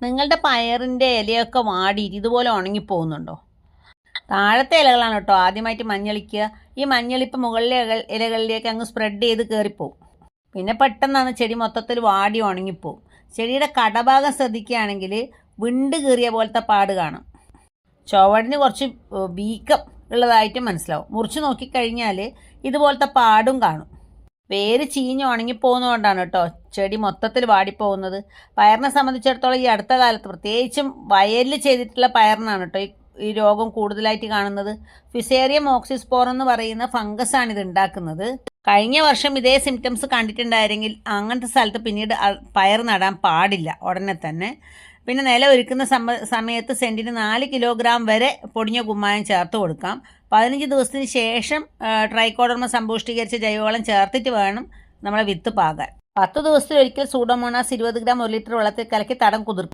നിങ്ങളുടെ പയറിൻ്റെ ഇലയൊക്കെ വാടിയിട്ട് ഇതുപോലെ ഉണങ്ങിപ്പോകുന്നുണ്ടോ? താഴത്തെ ഇലകളാണ് കേട്ടോ ആദ്യമായിട്ട് മഞ്ഞളിക്കുക. ഈ മഞ്ഞളിപ്പ് മുകളിലെ ഇലകളിലേക്ക് അങ്ങ് സ്പ്രെഡ് ചെയ്ത് കയറിപ്പോവും. പിന്നെ പെട്ടെന്നാണ് ചെടി മൊത്തത്തിൽ വാടി ഉണങ്ങിപ്പോവും. ചെടിയുടെ കടഭാഗം ശ്രദ്ധിക്കുകയാണെങ്കിൽ വിണ്ട് കീറിയ പോലത്തെ പാട് കാണാം. ചുവടിന് കുറച്ച് വീക്കം ഉള്ളതായിട്ട് മനസ്സിലാവും. മുറിച്ച് നോക്കിക്കഴിഞ്ഞാൽ ഇതുപോലത്തെ പാടും കാണും. വേര് ചീഞ്ഞ് ഉണങ്ങിപ്പോകുന്നതുകൊണ്ടാണ് കേട്ടോ ചെടി മൊത്തത്തിൽ വാടിപ്പോകുന്നത്. പയറിനെ സംബന്ധിച്ചിടത്തോളം ഈ അടുത്ത കാലത്ത് പ്രത്യേകിച്ചും വയലിൽ ചെയ്തിട്ടുള്ള പയറിനാണ് കേട്ടോ ഈ രോഗം കൂടുതലായിട്ട് കാണുന്നത്. ഫിസേറിയം ഓക്സിസ്പോർ എന്ന് പറയുന്ന ഫംഗസാണ് ഇത് ഉണ്ടാക്കുന്നത്. കഴിഞ്ഞ വർഷം ഇതേ സിംറ്റംസ് കണ്ടിട്ടുണ്ടായിരുന്നെങ്കിൽ അങ്ങനത്തെ സ്ഥലത്ത് പിന്നീട് പയർ നടാൻ പാടില്ല ഉടനെ തന്നെ. പിന്നെ നില ഒരുക്കുന്ന സമയത്ത് സെൻറ്റിന് 4 കിലോഗ്രാം വരെ പൊടിഞ്ഞ കുമ്മായം ചേർത്ത് കൊടുക്കാം. 15 ദിവസത്തിന് ശേഷം ട്രൈക്കോഡർമ സമ്പുഷ്ടീകരിച്ച ജൈവവളം ചേർത്തിട്ട് വേണം നമ്മളെ വിത്ത് പാകാൻ. 10 ദിവസത്തിലൊരിക്കൽ സൂഡോമോണാസ് 20 ഗ്രാം 1 ലിറ്റർ വെള്ളത്തിൽ കലക്കി തടം കുതിർക്കും.